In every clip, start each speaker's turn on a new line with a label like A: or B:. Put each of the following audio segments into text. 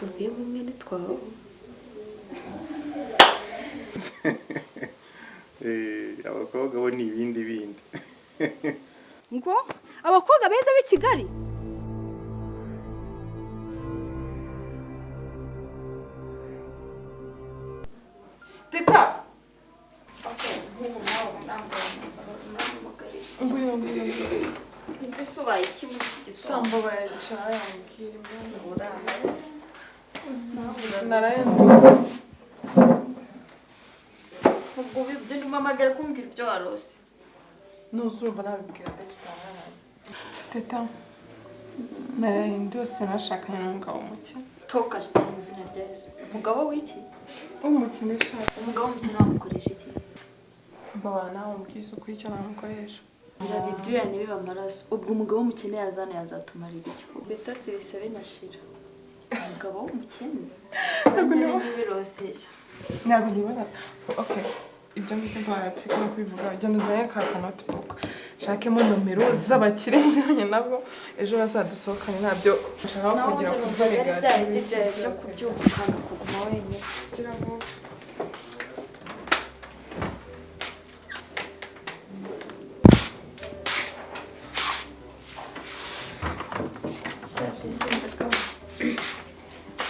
A: uvuye mu mwene twawe
B: abakobwa bo ni ibindi
C: ngo abakobwa beza b'i Kigali
D: Teta
A: Nzisubaye iki muri iki gitondo
D: Samba bayicara yambwira imyenda
A: uramaze
D: narayandi
A: ubwo bibyo ndumamagara kumbwira ibyo warose
D: nuzumva nabibwira ate tutararanye Teta narayandi yose nashakanye n'umugabo muke
A: toka shitani mu izina rya Yesu umugabo w'iki
D: umukene shaka
A: umugabo w'umukene wamukoresha iki
D: babana umbwiza uko icyo namukoresha
A: biraba ibyuya ntibiba amaraso ubwo umugabo w'umukene yazana yazatumarira iki bitotsi bise binashira umugabo w'umukene ntibirosesha
D: ntabwo nibona okay ibyo ngibyo ntacika no kubivuga ugenda uzanye ka notebook nshakemo nomero z'abakire nziranye nabo ejo bazadusohokane ntabyo nshaka kugira kuva
A: byari byo kubyuka ukanga kuguma wenyine
D: kugira ngo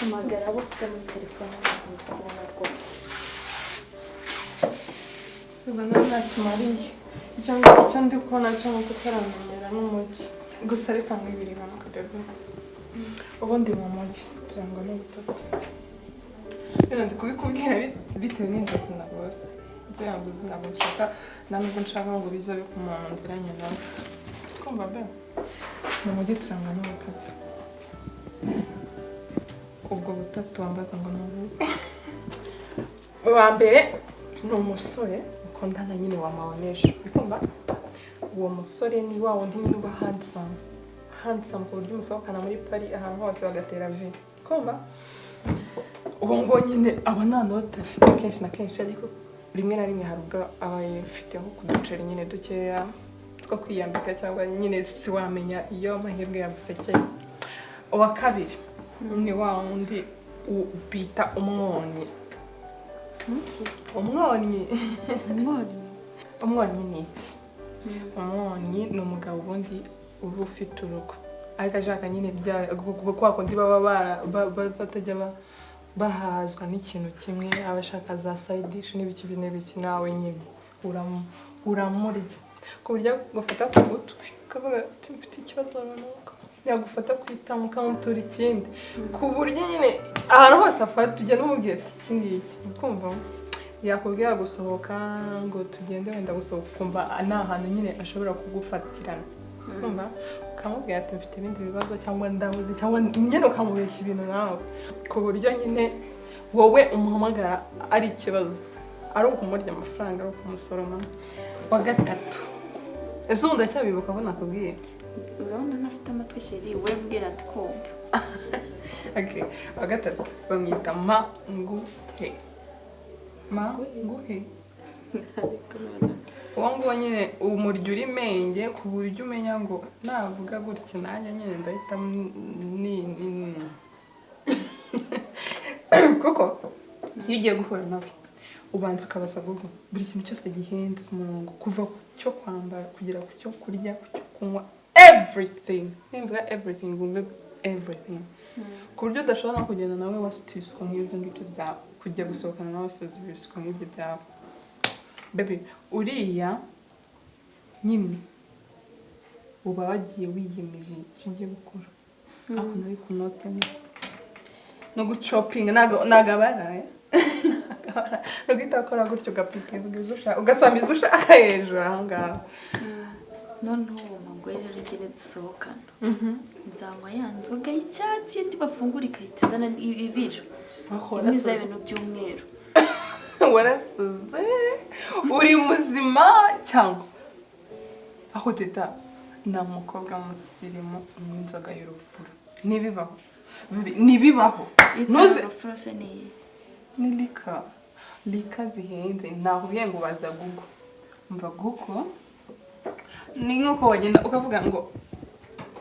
A: hamagara abo ufite muri telefone ukabona ko
D: ubona ntakimariye icyo ndi kubona cyo nuko utaramenyera n'umujyi gusa reka nk'ibiri impanuka bebe ubundi mu mujyi turangwa n'ubutatu rero ndi kubikubwira bitewe n'inzozi nabose nzira nzozi ntabwo nshaka nta nubwo nshaka ngo bizabe ku muntu nziranye nawe twumva be mu mujyi turangwa n'ubutatu ubwo butatu wambaza ngo ni ubu uwa mbere ni umusore ukundana nyine wamabonesha ukumva uwo musore ni wa wundi nyine uba handsome ku buryo umusohokana muri Paris ahantu hose bagatera vi ukumva uwo ngo nyine aba nta note afite kenshi na kenshi ariko rimwe na rimwe hari ubwo aba yifiteho kuduceri nyine dukeya two kwiyambika cyangwa nyine si wamenya iyo amahirwe yagusekeye uwa kabiri ni wa wundi bita umwonyi umwonyi ni iki umwonyi ni umugabo ubundi uba ufite urugo ariko ashaka nyine kwa kundi baba batajya bahazwa n'ikintu kimwe abashaka za side dish n'ibiki nawe nyine uramurya ku buryo gufata ku gutwi ukavuga ati mfite ikibazo runaka yagufata kwitama ukamutura ikindi ku buryo nyine ahantu hose afata ugenda umubwira ati iki ngiki ukumva yakubwira gusohoka ngo tugende wenda gusohoka ukumva nta hantu nyine ashobora kugufatirana ukumva ukamubwira ati mfite ibindi bibazo cyangwa ndabuze cyangwa nyine ukamubeshya ibintu nawe ku buryo nyine wowe umuhamagara ari ikibazo ari ukumurya amafaranga ari ukumusoroma wa gatatu ese ubu ndacyabibuka ko nakubwiye
A: urabona nafite amatwi sheri we mbwira ati kumva
D: okay wa gatatu bamwita manguhe uwo nguwo nyine umurya uri menge ku buryo umenya ngo navuga gutya nanjye nyine ndahita kuko iyo ugiye guhura nawe ubanza ukabaza buri kintu cyose gihenze ku murongo kuva ku cyo kwambara kugera ku cyo kurya ku cyo kunywa everything nimvuga everything ngumve everything ku buryo udashobora no kugenda nawe wasitishwa nk'ibyo ngibyo byawe kujya gusohokana nawe wasitishwa nk'ibyo byawe baby uriya nyine uba wagiye wiyemeje icyo ugiye gukora ako nari ku note no gucopinga ntago abaraye ugahita akora gutyo ugapikizwa ugasama izo ushaka hejuru aho ngaho
A: noneho uwo mugore rero ugire dusohokana nzanywa ya nzoga y'icyatsi iyo bafungura ikahita izana ibiro imiza ibintu by'umweru
D: warasuze uri muzima cyangwa aho teta nta mukobwa musirimu unywa inzoga y'urufuro ntibibaho
A: ntuzi urufuro se
D: ni lika zihenze nakubwiye ngo baza gugo mva gugo ni nk'uko wagenda ukavuga ngo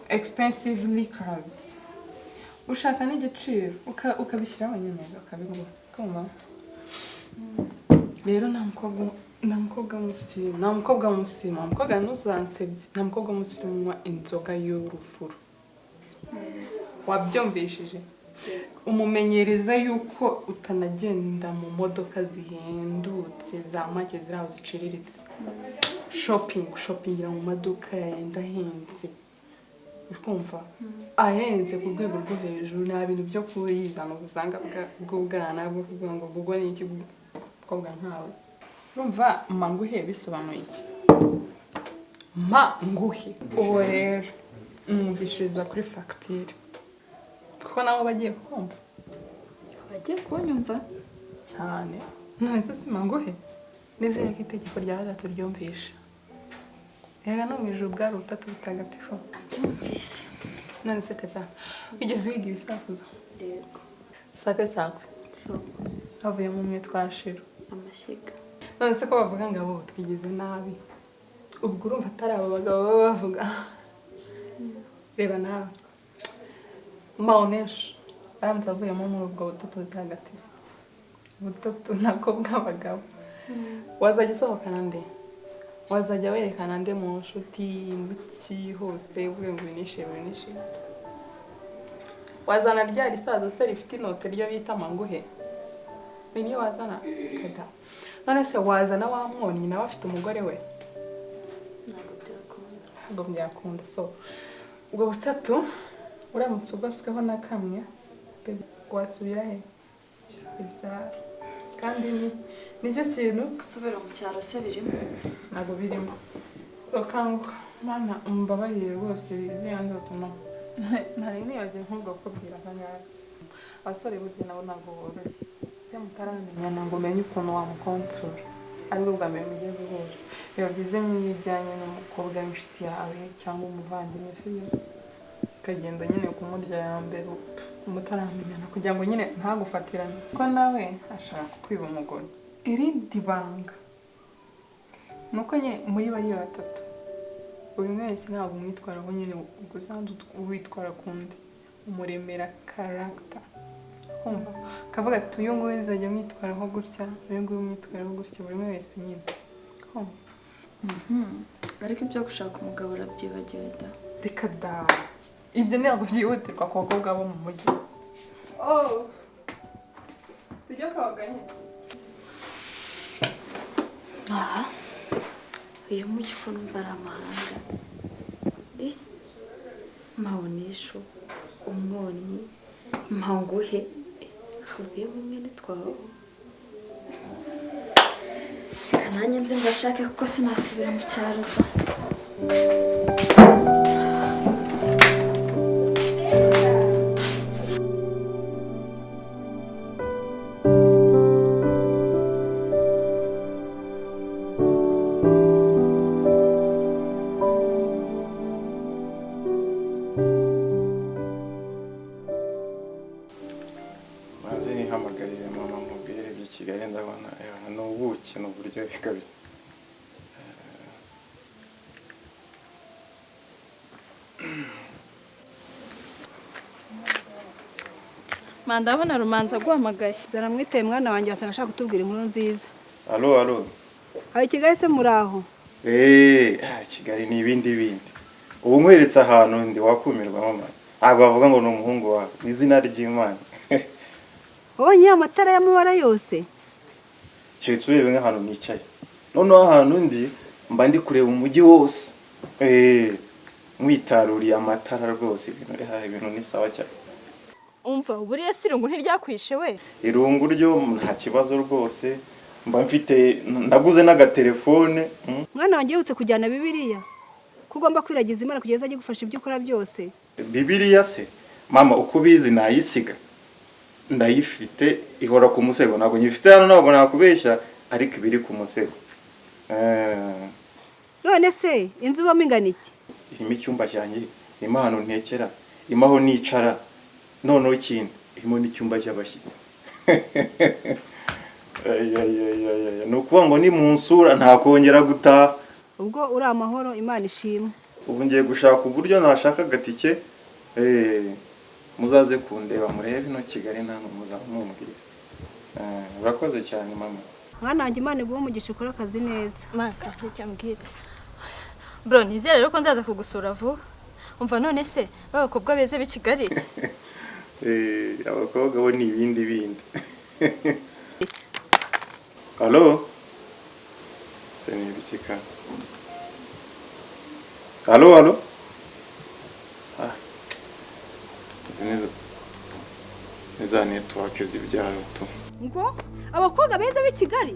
D: expensive liquors ushaka n'igiciro ukabishyiraho nyine ukabigura kumva rero nta mukobwa musirimu ntuzansebye nta mukobwa musirimu unywa inzoga y'urufuro wabyumvishije umumenyereza yuko utanagenda mu modoka zihendutse za make ziri aho ziciriritse shopingira mu maduka yenda ahenze ukumva ahenze ku rwego rwo hejuru nta bintu byo kuyizana ubusanga bw'ubwana bwo kuvuga ngo ubwo ni iki mukobwa nkawe urumva manguhe bisobanuye iki manguhe ubu rero mwumvishiriza kuri fagitire kuko nabo bagiye kumva
A: bagiye kunyumva
D: cyane none si manguhe nizere ko itegeko rya gatatu ryumvisha rero no mu ijuru bwari ubutatu butagatifu
A: byumvise
D: none se teza wigeze wiga ibisakuzo
A: yego
D: sakwe
A: so
D: havuyemo umwe twashira
A: amashyiga
D: none se ko bavuga ngo abo twigize nabi ubwo urumva atari abo bagabo baba bavuga reba nawe maoneshi aramutse avuyemo muri ubwo butatu butagatifu butatu nako bw'abagabo wazajya usohokana nde wazajya werekana nde mu nshuti muki hose uvuye ngo binishire wazana rya risaza se rifite inote ryo bita manguhe niyo wazana kada none se wazana wa mwonyi nawe afite umugore we ntabwo byakunda so ubwo butatu uramutse ugosweho na kamwe wasubira he ibyaro kandi nicyo kintu
A: gusubira mu cyaro se birimo
D: ntabwo birimo so kanguka mana umbabarire rwose ziriya nzotuma ntari nibagiwe nk'ubwo kubwira akangahe abasore burya nabo ntabwo boroshye iyo mutaramenya ntabwo umenye ukuntu wamukontorora aribwo bwa mbere mugiye guhura biba byiza nyine iyo ujyanye n'umukobwa w'inshuti yawe cyangwa umuvandimwe sibyo ukagenda nyine kumurya ya mbere mutaramenyana kugira ngo nyine ntagufatirane ko nawe ashaka kukwiba umugore irindi banga ni uko nyine muri bariya batatu buri wese ntabwo umwitwaraho nyine usanzwe witwara kundi umuremera karagita kumva kavuga ati uyu nguyu nzajya mwitwaraho gutya uyu nguyu mwitwaraho gutya buri wese nyine kumva
A: ariko ibyo gushaka umugabo urabyibagiwe da
D: reka da ibyo ntabwo byihutirwa ku bakobwa bo mu mujyi tujya koga nyine
A: aha uyu mujyi ko numva ari amahanga mabonesho umwonyi mpanguhe havuyemo mwene twawe reka nanjye nzi ngashake kuko sinasubira mu cyaro da
B: Hamagarire mama mubwire by'ikigali ndabona ni ubuki ni uburyohe kabisa
C: ndabona rumanza guhamagaye
E: zara mwiteye mwana wanjye wasanga ashaka kutubwira inkuru nziza
B: alo
E: hari Kigali se muri aho
B: Kigali ni ibindi ubu nkweretse ahantu ndi wakumirwa mama ntabwo bavuga ngo ni umuhungu wawe ni izina ry'Imana
E: ubonye amatara y'amabara yose
B: keretse urebe nk'ahantu nicaye noneho ahantu ndi mba ndi kureba umujyi wose mwitaruriye amatara rwose ibintu ni sawa cyane
C: umva buriya si irungu ntiryakwishe we
B: irungu ryo nta kibazo rwose mba mfite ndaguze n'agatelefone
E: mwana wanjye yibutse kujyana Bibiliya ko ugomba kwiragiza Imana kugeza ajye gufasha ibyo ukora byose
B: Bibiliya se mama uko ubizi nayisiga ndayifite ihora ku musego ntabwo nyifite hano ntabwo nakubeshya ariko ibiri ku musego
E: none se inzu ubamo ingana iki
B: irimo icyumba cyanjye irimo ahantu ntekera irimo aho nicara noneho ikindi irimo n'icyumba cy'abashyitsi ni ukuvuga ngo ni mu nsura ntakongera gutaha
E: ubwo uri amahoro Imana ishimwe
B: ubu ngiye gushaka uburyo nashaka agatike muzaze kundeba murebe ino Kigali nta mumbwira. Urakoze cyane mama.
E: mwana wanjye Imana iguhe umugisha ukora akazi neza.
C: maka nticyambwira bro nizere rero ko nzaza kugusura vuba umva none se babakobwa beze b'i Kigali
B: Abakobwa bo ni ibindi bindi. Allo? Seni bitika. Allo? Izi network zibyayo tu.
E: Ngo abakobwa beza b'i Kigali